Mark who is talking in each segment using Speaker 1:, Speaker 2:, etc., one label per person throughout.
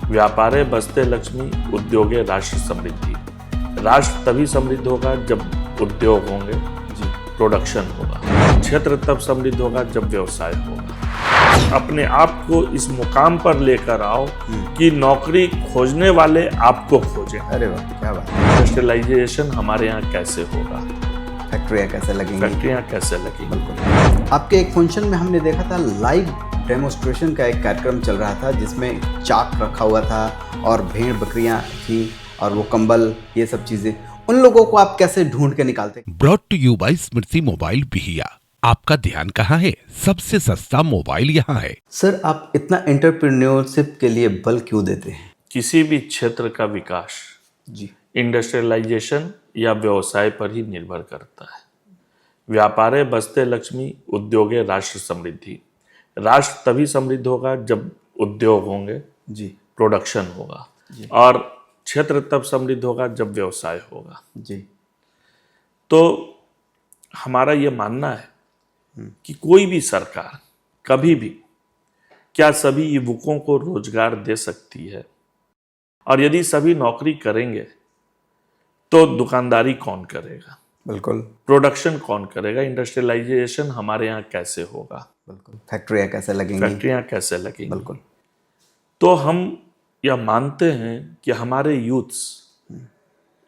Speaker 1: व्यापारे बसते लक्ष्मी, उद्योगे राष्ट्र समृद्धि। राष्ट्र तभी समृद्ध होगा जब उद्योग होंगे, प्रोडक्शन होगा। क्षेत्र तब समृद्ध होगा जब व्यवसाय होगा। अपने आप को इस मुकाम पर लेकर आओ कि नौकरी खोजने वाले आपको खोजें।
Speaker 2: अरे वाह, क्या बात है।
Speaker 1: इंडस्ट्रियलाइजेशन हमारे यहाँ कैसे होगा,
Speaker 2: फैक्ट्रियाँ कैसे लगेंगी,
Speaker 1: फैक्ट्रियाँ कैसे लगेंगी।
Speaker 2: बिल्कुल। आपके एक फंक्शन में हमने देखा था, लाइव डेमोस्ट्रेशन का एक कार्यक्रम चल रहा था जिसमें चाक रखा हुआ था और भेड़ बकरियां थी और वो कंबल, ये सब चीजें। उन लोगों को आप कैसे ढूंढ के निकालते?
Speaker 3: Brought to you by Smriti mobile Bihiya. आपका ध्यान कहाँ है? सबसे सस्ता मोबाइल यहाँ है।
Speaker 2: सर, आप इतना एंटरप्रेन्योरशिप के लिए बल क्यों देते हैं?
Speaker 1: किसी भी क्षेत्र का विकास
Speaker 2: जी,
Speaker 1: इंडस्ट्रियलाइजेशन या व्यवसाय पर ही निर्भर करता है। व्यापारे बसते लक्ष्मी, उद्योगे राष्ट्र समृद्धि। राष्ट्र तभी समृद्ध होगा जब उद्योग होंगे,
Speaker 2: जी,
Speaker 1: प्रोडक्शन होगा, और क्षेत्र तब समृद्ध होगा जब व्यवसाय होगा।
Speaker 2: जी।
Speaker 1: तो हमारा ये मानना है कि कोई भी सरकार कभी भी क्या सभी युवकों को रोजगार दे सकती है, और यदि सभी नौकरी करेंगे तो दुकानदारी कौन करेगा,
Speaker 2: बिल्कुल,
Speaker 1: प्रोडक्शन कौन करेगा, इंडस्ट्रियलाइजेशन हमारे यहाँ कैसे होगा,
Speaker 2: बिल्कुल। फैक्ट्रियाँ कैसे लगेंगी,
Speaker 1: फैक्ट्रियाँ कैसे लगेंगी।
Speaker 2: बिल्कुल।
Speaker 1: तो हम यह मानते हैं कि हमारे यूथ्स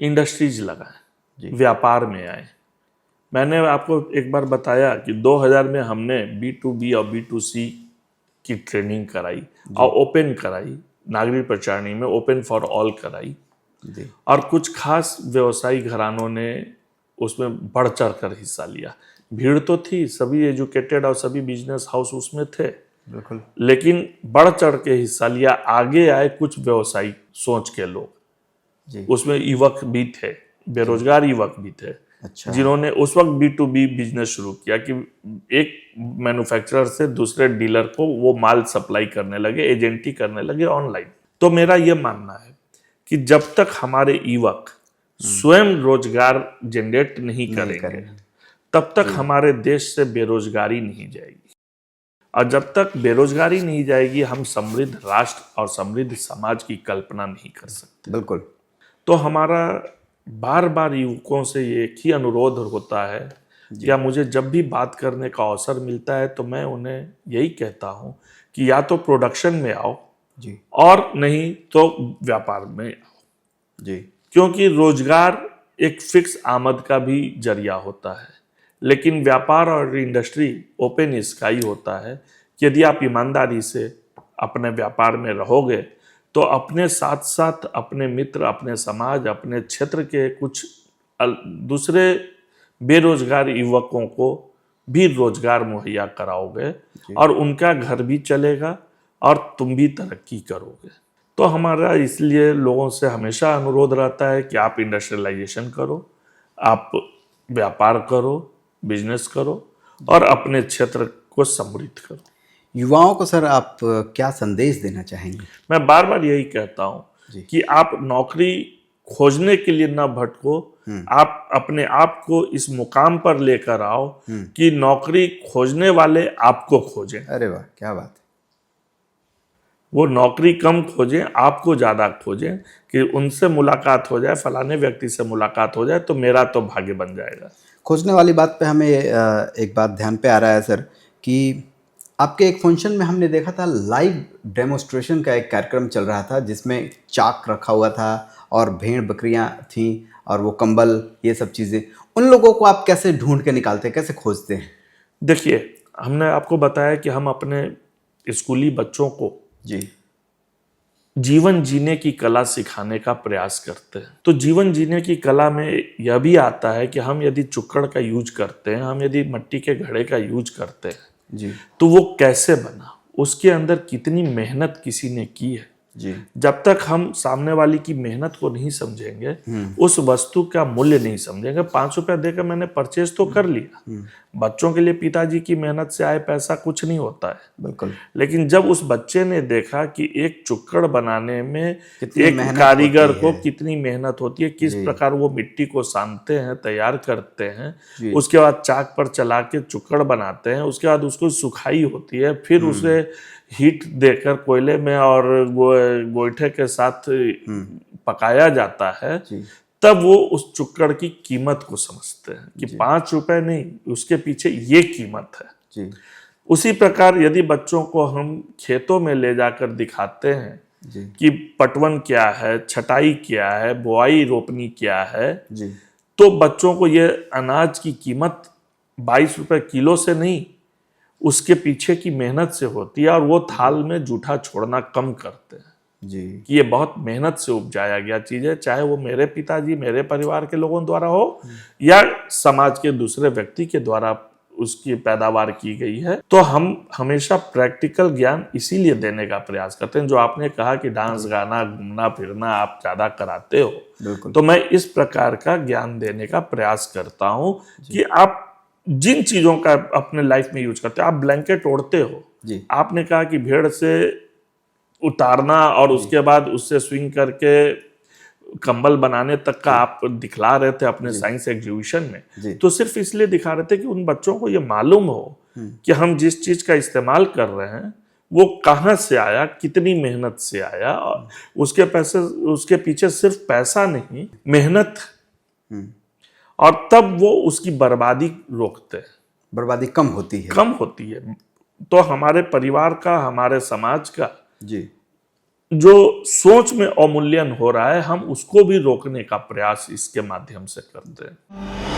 Speaker 1: इंडस्ट्रीज लगाएं, व्यापार में आए। मैंने आपको एक बार बताया कि 2000 में हमने B2B और B2C की ट्रेनिंग कराई और ओपन कराई, नागरिक प्रचारणी में ओपन फॉर ऑल कराई,
Speaker 2: जी,
Speaker 1: और कुछ खास व्यवसायी घरानों ने उसमें बढ़ चढ़ कर हिस्सा लिया। भीड़ तो थी, सभी एजुकेटेड और सभी बिजनेस हाउस उसमें थे,
Speaker 2: बिल्कुल,
Speaker 1: लेकिन बढ़ चढ़ के हिस्सा लिया। आगे आए कुछ व्यवसायी सोच के लोग,
Speaker 2: जी।
Speaker 1: उसमें युवक भी थे, बेरोजगार युवक भी थे,
Speaker 2: अच्छा,
Speaker 1: जिन्होंने उस वक्त B2B बिजनेस शुरू किया कि एक मैन्युफैक्चरर से दूसरे डीलर को वो माल सप्लाई करने लगे, एजेंटी करने लगे ऑनलाइन। तो मेरा ये मानना है कि जब तक हमारे युवक स्वयं रोजगार जनरेट नहीं करेंगे तब तक हमारे देश से बेरोजगारी नहीं जाएगी, और जब तक बेरोजगारी नहीं जाएगी हम समृद्ध राष्ट्र और समृद्ध समाज की कल्पना नहीं कर सकते।
Speaker 2: बिल्कुल।
Speaker 1: तो हमारा बार बार युवकों से ये एक ही अनुरोध होता है, या मुझे जब भी बात करने का अवसर मिलता है तो मैं उन्हें यही कहता हूँ कि या तो प्रोडक्शन में आओ
Speaker 2: जी,
Speaker 1: और नहीं तो व्यापार में आओ,
Speaker 2: जी,
Speaker 1: क्योंकि रोजगार एक फिक्स आमद का भी जरिया होता है, लेकिन व्यापार और इंडस्ट्री ओपन स्काई होता है कि यदि आप ईमानदारी से अपने व्यापार में रहोगे तो अपने साथ साथ अपने मित्र, अपने समाज, अपने क्षेत्र के कुछ दूसरे बेरोजगार युवकों को भी रोजगार मुहैया कराओगे और उनका घर भी चलेगा और तुम भी तरक्की करोगे। तो हमारा इसलिए लोगों से हमेशा अनुरोध रहता है कि आप इंडस्ट्रियलाइजेशन करो, आप व्यापार करो, बिजनेस करो और अपने क्षेत्र को समृद्ध करो।
Speaker 2: युवाओं को सर आप क्या संदेश देना चाहेंगे?
Speaker 1: मैं बार बार यही कहता हूँ कि आप नौकरी खोजने के लिए न भटको, आप अपने आप को इस मुकाम पर लेकर आओ कि नौकरी खोजने वाले आपको खोजें।
Speaker 2: अरे वाह, क्या बात है।
Speaker 1: वो नौकरी कम खोजें, आपको ज़्यादा खोजें, कि उनसे मुलाकात हो जाए, फलाने व्यक्ति से मुलाकात हो जाए तो मेरा तो भाग्य बन जाएगा।
Speaker 2: खोजने वाली बात पे हमें एक बात ध्यान पे आ रहा है सर, कि आपके एक फंक्शन में हमने देखा था, लाइव डेमोस्ट्रेशन का एक कार्यक्रम चल रहा था जिसमें चाक रखा हुआ था और भेड़ बकरियां थीं और वो कंबल, ये सब चीज़ें। उन लोगों को आप कैसे ढूंढ के निकालते हैं, कैसे खोजते हैं?
Speaker 1: देखिए, हमने आपको बताया कि हम अपने स्कूली बच्चों को
Speaker 2: जी,
Speaker 1: जीवन जीने की कला सिखाने का प्रयास करते हैं। तो जीवन जीने की कला में यह भी आता है कि हम यदि चुक्कड़ का यूज करते हैं, हम यदि मिट्टी के घड़े का यूज करते हैं,
Speaker 2: जी,
Speaker 1: तो वो कैसे बना, उसके अंदर कितनी मेहनत किसी ने की है।
Speaker 2: जी,
Speaker 1: जब तक हम सामने वाली की मेहनत को नहीं समझेंगे, उस वस्तु का मूल्य नहीं समझेंगे। 5 रुपया देकर मैंने परचेज तो कर लिया, बच्चों के लिए पिताजी की मेहनत से आए पैसा कुछ नहीं होता है,
Speaker 2: बिल्कुल।
Speaker 1: लेकिन जब उस बच्चे ने देखा कि एक चुक्कड़ बनाने में
Speaker 2: कितनी
Speaker 1: एक
Speaker 2: मेहनत
Speaker 1: कारीगर
Speaker 2: होती
Speaker 1: को
Speaker 2: है।
Speaker 1: कितनी मेहनत होती है, किस प्रकार वो मिट्टी को सानते हैं, तैयार करते हैं,
Speaker 2: जी।
Speaker 1: उसके बाद चाक पर चला के चुक्कड़ बनाते हैं, उसके बाद उसको सुखाई होती है, फिर उसे हीट देकर कोयले में और गोईठे के साथ पकाया जाता है,
Speaker 2: जी
Speaker 1: तब वो उस चुक्कड़ की कीमत को समझते हैं कि 5 रुपए नहीं, उसके पीछे ये कीमत है।
Speaker 2: जी
Speaker 1: उसी प्रकार यदि बच्चों को हम खेतों में ले जाकर दिखाते हैं
Speaker 2: जी
Speaker 1: कि पटवन क्या है, छटाई क्या है, बुआई रोपनी क्या है,
Speaker 2: जी
Speaker 1: तो बच्चों को ये अनाज की कीमत 22 रुपए किलो से नहीं, उसके पीछे की मेहनत से होती है, और वो थाल में जूठा छोड़ना कम करते हैं
Speaker 2: जी
Speaker 1: कि ये बहुत मेहनत से उपजाया गया चीज है, चाहे वो मेरे पिताजी, मेरे परिवार के लोगों द्वारा हो या समाज के दूसरे व्यक्ति के द्वारा उसकी पैदावार की गई है। तो हम हमेशा प्रैक्टिकल ज्ञान इसीलिए देने का प्रयास करते हैं। जो आपने कहा कि डांस, गाना, घूमना फिरना आप ज्यादा कराते हो,
Speaker 2: बिल्कुल
Speaker 1: तो मैं इस प्रकार का ज्ञान देने का प्रयास करता हूं कि आप जिन चीजों का अपने लाइफ में यूज करते हो, आप ब्लैंकेट ओढ़ते हो,
Speaker 2: जी
Speaker 1: आपने कहा कि भेड़ से उतारना और उसके बाद उससे स्विंग करके कंबल बनाने तक का आप दिखला रहे थे अपने साइंस एग्जीबिशन
Speaker 2: जी।
Speaker 1: में, तो सिर्फ इसलिए दिखा रहे थे कि उन बच्चों को ये मालूम हो कि हम जिस चीज का इस्तेमाल कर रहे हैं वो कहाँ से आया, कितनी मेहनत से आया, और उसके पीछे सिर्फ पैसा नहीं, मेहनत, और तब वो उसकी बर्बादी रोकते हैं,
Speaker 2: बर्बादी कम होती है।
Speaker 1: कम होती है। तो हमारे परिवार का, हमारे समाज का
Speaker 2: जी
Speaker 1: जो सोच में अवमूल्यन हो रहा है, हम उसको भी रोकने का प्रयास इसके माध्यम से करते हैं।